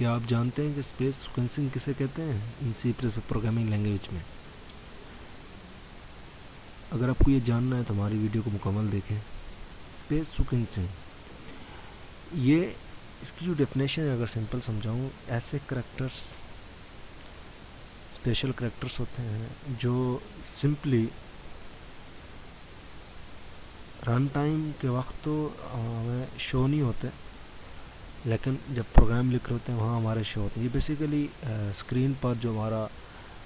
کیا آپ جانتے ہیں کہ اسپیس سیکوینسنگ کسے کہتے ہیں ان سی پروگرامنگ لینگویج میں؟ اگر آپ کو یہ جاننا ہے تو ہماری ویڈیو کو مکمل دیکھیں. اسپیس سیکوینسنگ یہ اس کی جو ڈیفینیشن ہے اگر سمپل سمجھاؤں، ایسے کریکٹرس اسپیشل کریکٹرس ہوتے ہیں جو سمپلی رن ٹائم کے وقت تو ہمیں شو نہیں ہوتے، لیکن جب پروگرام لکھ رہے ہوتے ہیں وہاں ہمارے شو ہوتے ہیں. یہ بیسیکلی اسکرین پر جو ہمارا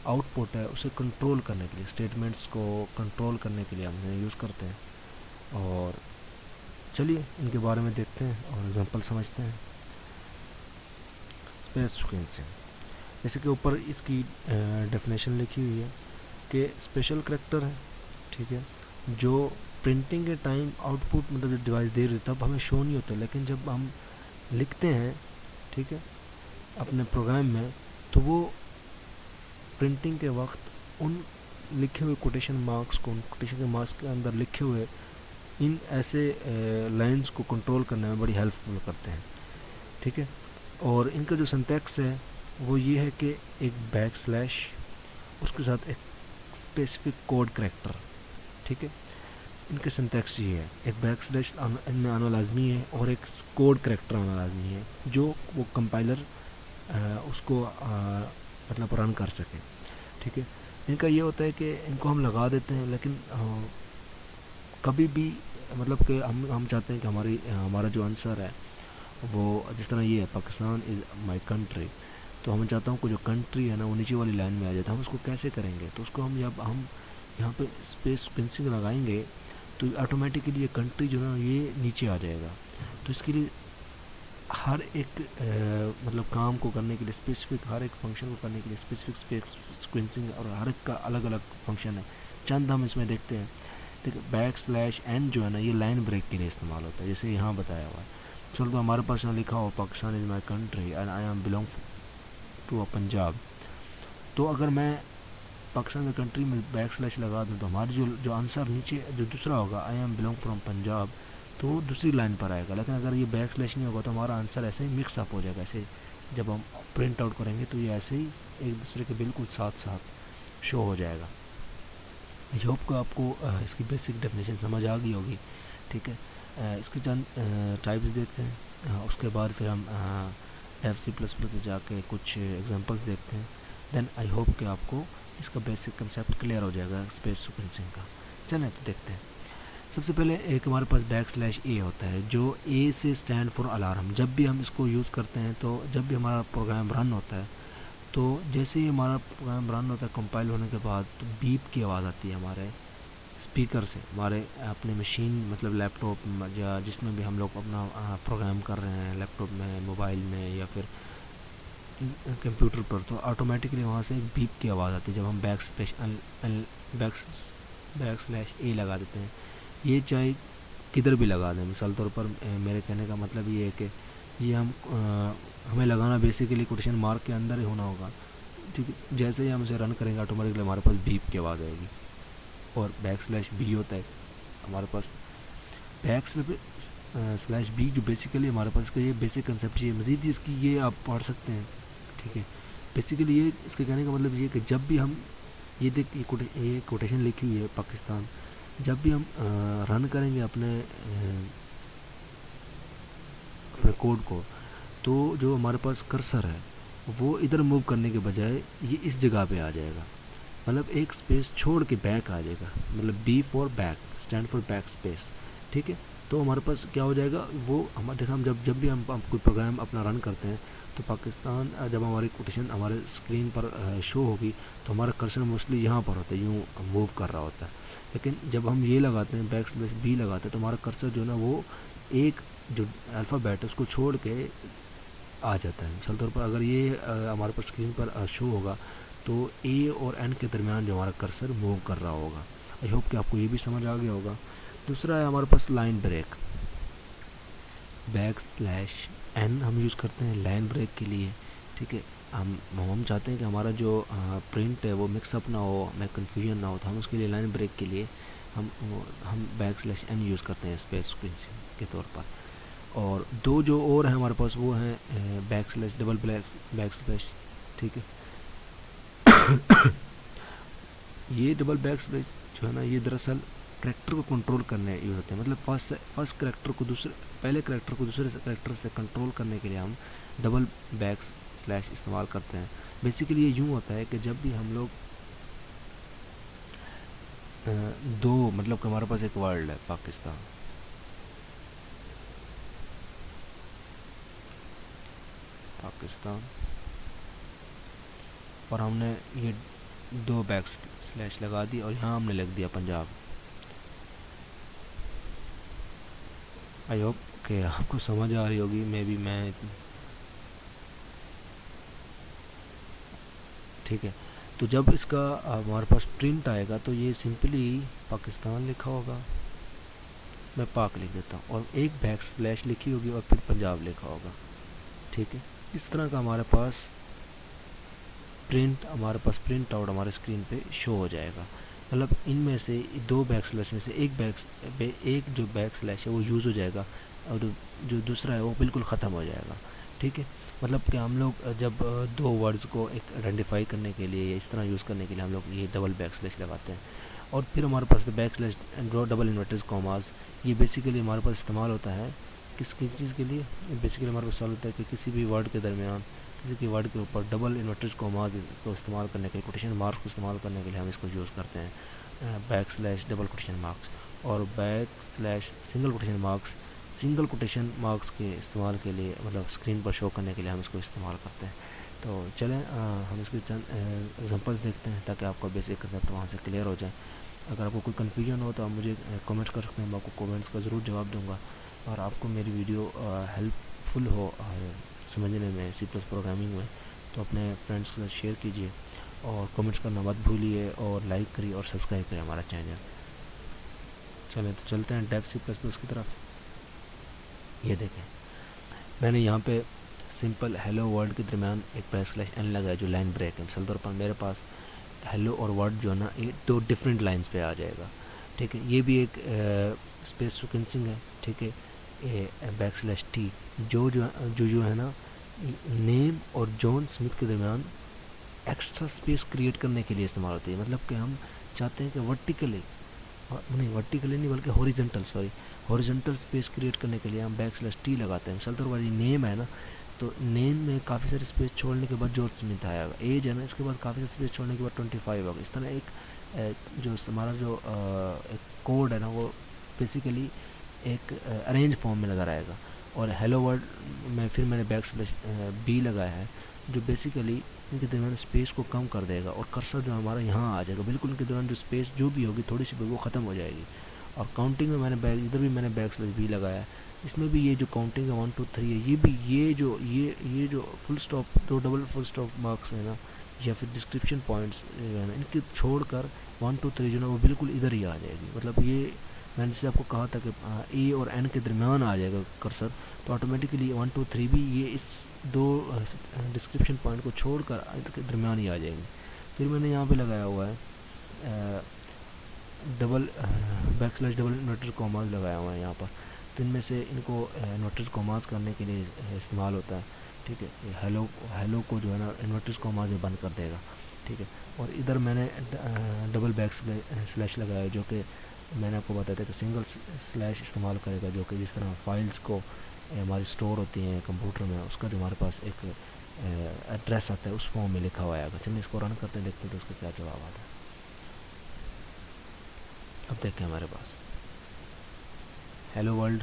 آؤٹ پٹ ہے اسے کنٹرول کرنے کے لیے، اسٹیٹمنٹس کو کنٹرول کرنے کے لیے ہم نے یوز کرتے ہیں. اور چلیے ان کے بارے میں دیکھتے ہیں اور ایگزامپل سمجھتے ہیں. اسپیس سیکوینسنگ جیسے کہ اوپر اس کی ڈیفینیشن لکھی ہوئی ہے کہ اسپیشل کریکٹر ہے، ٹھیک ہے، جو پرنٹنگ کے ٹائم آؤٹ پٹ مطلب جو ڈیوائس دے رہی تب ہمیں شو نہیں ہوتا، لیکن جب ہم لکھتے ہیں، ٹھیک ہے، اپنے پروگرام میں، تو وہ پرنٹنگ کے وقت ان لکھے ہوئے کوٹیشن مارکس کو، ان کوٹیشن کے مارکس کے اندر لکھے ہوئے ان ایسے لائنز کو کنٹرول کرنے میں بڑی ہیلپ فل کرتے ہیں، ٹھیک ہے. اور ان کا جو سنٹیکس ہے وہ یہ ہے کہ ایک بیک سلیش، اس کے ساتھ ایک اسپیسیفک کوڈ کریکٹر، ٹھیک ہے. ان کے سنٹیکس یہ ہے، ایک بیک سلیش ان میں آنا لازمی ہے اور ایک کوڈ کریکٹر آنا لازمی ہے جو وہ کمپائلر اس کو مطلب رن کر سکے، ٹھیک ہے. ان کا یہ ہوتا ہے کہ ان کو ہم لگا دیتے ہیں، لیکن کبھی بھی مطلب کہ ہم چاہتے ہیں کہ ہمارا جو آنسر ہے وہ جس طرح یہ ہے پاکستان از مائی کنٹری، تو ہم چاہتا ہوں کہ جو کنٹری ہے نا وہ نیچے والی لائن میں آ جاتا ہے. ہم اس کو کیسے کریں گے؟ تو اس کو جب ہم یہاں پہ اسپیس سیکوینسنگ لگائیں گے تو آٹومیٹکلی یہ کنٹری جو ہے نا یہ نیچے آ جائے گا. تو اس کے لیے ہر ایک مطلب کام کو کرنے کے لیے اسپیسیفک، ہر ایک فنکشن کو کرنے کے لیے اسپیسیفک اسپیس سیکوینسنگ اور ہر ایک کا الگ الگ فنکشن ہے. چند ہم اس میں دیکھتے ہیں. دیکھیں بیک سلیش این جو ہے نا یہ لائن بریک کے لیے استعمال ہوتا ہے، جیسے یہاں بتایا ہوا ہے. چل تو ہمارے پاس یہاں لکھا ہو Pakistan is my country and I am belong to a Punjab. تو اگر میں پاکستان کی کنٹری میں بیک سلیش لگا دوں تو ہماری جو آنسر نیچے جو دوسرا ہوگا آئی ایم بلانگ فرام پنجاب، تو وہ دوسری لائن پر آئے گا. لیکن اگر یہ بیک سلیش نہیں ہوگا تو ہمارا آنسر ایسے ہی مکس اپ ہو جائے گا. ایسے جب ہم پرنٹ آؤٹ کریں گے تو یہ ایسے ہی ایک دوسرے کے بالکل ساتھ ساتھ شو ہو جائے گا. آئی ہوپ کہ آپ کو اس کی بیسک ڈیفینیشن سمجھ آ گئی ہوگی، ٹھیک ہے. اس کے چند ٹائپس دیکھتے ہیں، اس کے بعد پھر ہم ایف سی پلس پلس پہ جا کے کچھ ایگزامپلس دیکھتے ہیں. دین آئی ہوپ کہ آپ کو اس کا بیسک کنسیپٹ کلیئر ہو جائے گا اسپیس سیکوینسنگ کا. چلیں تو دیکھتے ہیں. سب سے پہلے ایک ہمارے پاس بیک سلیش اے ہوتا ہے، جو اے سے اسٹینڈ فار الارم. جب بھی ہم اس کو یوز کرتے ہیں تو جب بھی ہمارا پروگرام رن ہوتا ہے تو جیسے ہی ہمارا پروگرام رن ہوتا ہے کمپائل ہونے کے بعد تو بیپ کی آواز آتی ہے ہمارے اسپیکر سے، ہمارے اپنے مشین مطلب لیپ ٹاپ یا جس میں بھی ہم لوگ اپنا پروگرام کر رہے ہیں، لیپ ٹاپ میں، موبائل میں یا پھر کمپیوٹر پر، تو آٹومیٹکلی وہاں سے بیپ کی آواز آتی ہے جب ہم بیک سلیش اے لگا دیتے ہیں. یہ چاہے کدھر بھی لگا دیں. مثال طور پر میرے کہنے کا مطلب یہ ہے کہ یہ ہمیں لگانا بیسیکلی کوٹیشن مارک کے اندر ہی ہونا ہوگا، ٹھیک ہے. جیسے ہی ہم اسے رن کریں گے آٹومیٹکلی ہمارے پاس بیپ کی آواز آئے گی. اور بیک سلیش بی ہوتا ہے ہمارے پاس، بیک سلیش بی جو بیسیکلی ہمارے پاس کا یہ بیسک کنسیپٹ ہے. مزید اس کی یہ آپ پڑھ سکتے ہیں، ٹھیک ہے. بیسیکلی یہ اس کے کہنے کا مطلب یہ کہ جب بھی ہم یہ یہ کوٹیشن لکھی ہوئی ہے پاکستان، جب بھی ہم رن کریں گے اپنے کوڈ کو، تو جو ہمارے پاس کرسر ہے وہ ادھر موو کرنے کے بجائے یہ اس جگہ پہ آ جائے گا. مطلب ایک سپیس چھوڑ کے بیک آ جائے گا، مطلب B for back, stand for back space, ٹھیک ہے. تو ہمارے پاس کیا ہو جائے گا، وہ ہم جب بھی ہم کوئی پروگرام اپنا رن کرتے ہیں تو پاکستان جب ہماری کوٹیشن ہمارے اسکرین پر شو ہوگی تو ہمارا کرسر موسٹلی یہاں پر ہوتا ہے، یوں موو کر رہا ہوتا ہے. لیکن جب ہم یہ لگاتے ہیں بیک سلیش بی لگاتے ہیں تو ہمارا کرسر جو ہے نا وہ ایک جو الفابیٹ ہے اس کو چھوڑ کے آ جاتا ہے. مثال طور پر اگر یہ ہمارے پاس اسکرین پر شو ہوگا تو اے اور این کے درمیان جو ہمارا کرسر موو کر رہا ہوگا. آئی ہوپ کہ آپ کو یہ بھی سمجھ آ گیا ہوگا. دوسرا ہے ہمارے پاس line break. Backslash n ہم یوز کرتے ہیں لائن بریک کے لیے، ٹھیک ہے. ہم چاہتے ہیں کہ ہمارا جو پرنٹ ہے وہ مکس اپ نہ ہو، ہمیں کنفیوژن نہ ہو، تو ہم اس کے لیے لائن بریک کے لیے ہم بیک سلیش این یوز کرتے ہیں اسپیس سیکوینسنگ کے طور پر. اور دو جو اور ہیں ہمارے پاس وہ ہیں backslash double back slash, ٹھیک ہے. یہ ڈبل بیک سلیش جو ہے نا یہ دراصل کریکٹر کو کنٹرول کرنے یوز ہوتے ہیں. مطلب فرسٹ کریکٹر کو پہلے کریکٹر کو دوسرے کریکٹر سے کنٹرول کرنے کے لیے ہم ڈبل بیک سلیش استعمال کرتے ہیں. بیسیکلی یہ یوں ہوتا ہے کہ جب بھی ہم لوگ دو مطلب کہ ہمارے پاس ایک ورلڈ ہے پاکستان اور ہم نے یہ دو بیک سلیش لگا دی اور یہاں ہم نے لکھ دیا پنجاب. آئی ہوپ کہ آپ کو سمجھ آ رہی ہوگی. میں ٹھیک ہے. تو جب اس کا ہمارے پاس پرنٹ آئے گا تو یہ سمپلی پاکستان لکھا ہوگا، میں پاک لکھ دیتا ہوں، اور ایک بیک سلیش لکھی ہوگی اور پھر پنجاب لکھا ہوگا. ٹھیک ہے. اس طرح کا ہمارے پاس پرنٹ آؤٹ ہمارے اسکرین پہ شو ہو جائے گا. مطلب ان میں سے دو بیک سلیش میں سے ایک جو بیک سلیش ہے وہ یوز ہو جائے گا اور جو دوسرا ہے وہ بالکل ختم ہو جائے گا. ٹھیک ہے. مطلب کہ ہم لوگ جب دو ورڈز کو ایک آئیڈینٹیفائی کرنے کے لیے یا اس طرح یوز کرنے کے لیے ہم لوگ یہ ڈبل بیک سلیش لگاتے ہیں. اور پھر ہمارے پاس backslash double inverted commas, یہ بیسیکلی ہمارے پاس استعمال ہوتا ہے کس چیز کے لیے. بیسیکلی ہمارے پاس استعمال ہوتا ہے کہ کسی بھی ورڈ کے درمیان کسی کی ورڈ کے اوپر ڈبل انورٹرز کاماز کو استعمال کرنے کے لیے، کوٹیشن مارکس کو استعمال کرنے کے لیے ہم اس کو یوز کرتے ہیں. Backslash double quotation marks اور backslash single quotation marks کے استعمال کے لیے، مطلب اسکرین پر شو کرنے کے لیے ہم اس کو استعمال کرتے ہیں. تو چلیں ہم اس کے چند ایگزامپلس دیکھتے ہیں تاکہ آپ کو بیسک کنسیپٹ وہاں سے کلیئر ہو جائے. اگر آپ کو کوئی کنفیوژن ہو تو آپ مجھے کامنٹ کر سکتے ہیں، میں آپ کو کامنٹس کا ضرور جواب دوں گا. اور آپ کو میری ویڈیو ہیلپ فل ہو سمجھنے میں سی پلس پروگرامنگ میں تو اپنے فرینڈس کے ساتھ شیئر کیجیے اور کامنٹس کرنا مت بھولیے اور لائک کریے اور سبسکرائب کریں ہمارا چینل. چلیں تو چلتے ہیں ڈیف سی پلس پلس کی طرف. یہ دیکھیں میں نے یہاں پہ سمپل ہیلو ورڈ کے درمیان ایک بیک سلیش این لگا ہے جو لائن بریک ہے. مثال طور پر میرے پاس ہیلو اور ورڈ جو ہے نا یہ دو ڈفرینٹ لائنز پہ آ جائے گا. ٹھیک ہے. یہ بھی ایک اسپیس سیکوینسنگ ہے. ٹھیک ہے. بیک سلیش ٹی جو ہے نا نیم اور جون اسمتھ کے درمیان ایکسٹرا اسپیس کریٹ کرنے کے لیے استعمال ہوتی ہے. مطلب کہ ہم چاہتے ہیں کہ ورٹیکلی نہیں بلکہ ہاریزونٹل اسپیس کریٹ کرنے کے لیے ہم بیک سلیش ٹی لگاتے ہیں. مثال طور پر یہ نیم ہے نا تو نیم میں کافی ساری اسپیس چھوڑنے کے بعد جارج اسمتھ آیا گا. ایج ہے نا اس کے بعد کافی ساری اسپیس چھوڑنے کے بعد 25 ہوگا. اس طرح ایک جو ہمارا جو ایک کوڈ ہے نا وہ بیسیکلی ایک ارینج فارم میں نظر آئے گا. اور ہیلو ورڈ میں پھر میں نے بیک سلیش بی لگایا ہے جو بیسیکلی ان کے درمیان اسپیس کو کم کر دے گا اور کرسر جو ہمارا یہاں آ جائے گا. بالکل ان کے دوران جو اسپیس جو بھی ہوگی تھوڑی سی وہ ختم ہو جائے گی. اور کاؤنٹنگ میں ادھر بھی میں نے بیک سلیش بی لگایا ہے. اس میں بھی یہ جو کاؤنٹنگ ہے 1 2 3 ہے یہ بھی یہ جو فل اسٹاپ دو ڈبل فل اسٹاپ مارکس ہے نا یا پھر ڈسکرپشن پوائنٹس ہے نا ان کے چھوڑ کر 1 2 3 جو نا وہ بالکل ادھر ہی آ جائے گی. مطلب یہ میں نے جسے آپ کو کہا تھا کہ اے اور این کے درمیان آ جائے گا کرسر تو آٹومیٹکلی 1 2 3 بھی یہ اس دو ڈسکرپشن پوائنٹ کو چھوڑ کر کے درمیان ہی آ جائے گی. پھر میں نے یہاں پہ لگایا ہوا ہے double back slash double inverter commas لگایا ہوا ہے یہاں پر. تو ان میں سے ان کو انورٹرز کاماز کرنے کے لیے استعمال ہوتا ہے. ٹھیک ہے. ہیلو کو جو ہے نا انورٹرز کاماز میں بند کر دے گا. ٹھیک ہے. اور ادھر میں نے ڈبل بیک سلیش لگایا ہے جو کہ میں نے آپ کو بتایا تھا کہ سنگل سلیش استعمال کرے گا جو کہ جس طرح فائلز کو ہماری اسٹور ہوتی ہیں کمپیوٹر میں اس کا جو ہمارے پاس ایک ایڈریس آتا ہے اس فارم میں لکھا ہوا آئے گا. چلیے اس کو رن کرتے ہیں دیکھتے ہیں تو اس کا کیا جواب آتا ہے. اب دیکھیں ہمارے پاس ہیلو ورلڈ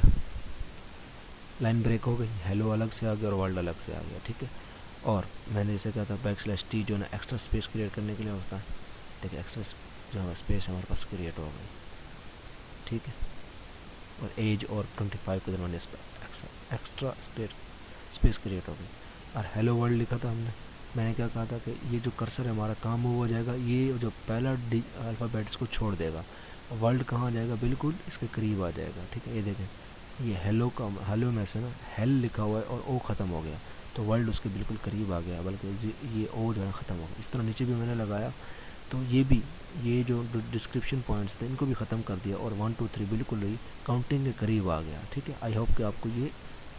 لائن بریک ہو گئی. ہیلو الگ سے آ گیا اور ورلڈ الگ سے آ گیا. ٹھیک ہے. اور میں نے جیسے کہا تھا بیک سلیش ٹی جو ہے نا ایکسٹرا اسپیس کریٹ کرنے کے لیے ہوتا ہے. ٹھیک ہے. ایکسٹرا جو ہے اسپیس ہمارے پاس کریٹ ہو گئی. ٹھیک ہے. اور ایج اور 25 کے درمیان ایکسٹرا اسپیس کریٹ ہو گئی. اور ہیلو ورلڈ لکھا تھا ہم نے. میں نے کیا کہا تھا کہ یہ جو کرسر ہے ہمارا کام موو ہو جائے گا یہ جو پہلا الفابیٹس کو چھوڑ دے گا. ورلڈ کہاں جائے گا بالکل اس کے قریب آ جائے گا. ٹھیک ہے. یہ دیکھیں یہ ہیلو میں سے نا ہیل لکھا ہوا ہے اور او ختم ہو گیا تو ورلڈ اس کے بالکل قریب آ گیا بلکہ یہ او جو ہے ختم ہو گیا. اس طرح نیچے بھی میں نے لگایا تو یہ جو ڈسکرپشن پوائنٹس تھے ان کو بھی ختم کر دیا اور 1 2 3 بالکل ہی کاؤنٹنگ کے قریب آ گیا. ٹھیک ہے. آئی ہوپ کہ آپ کو یہ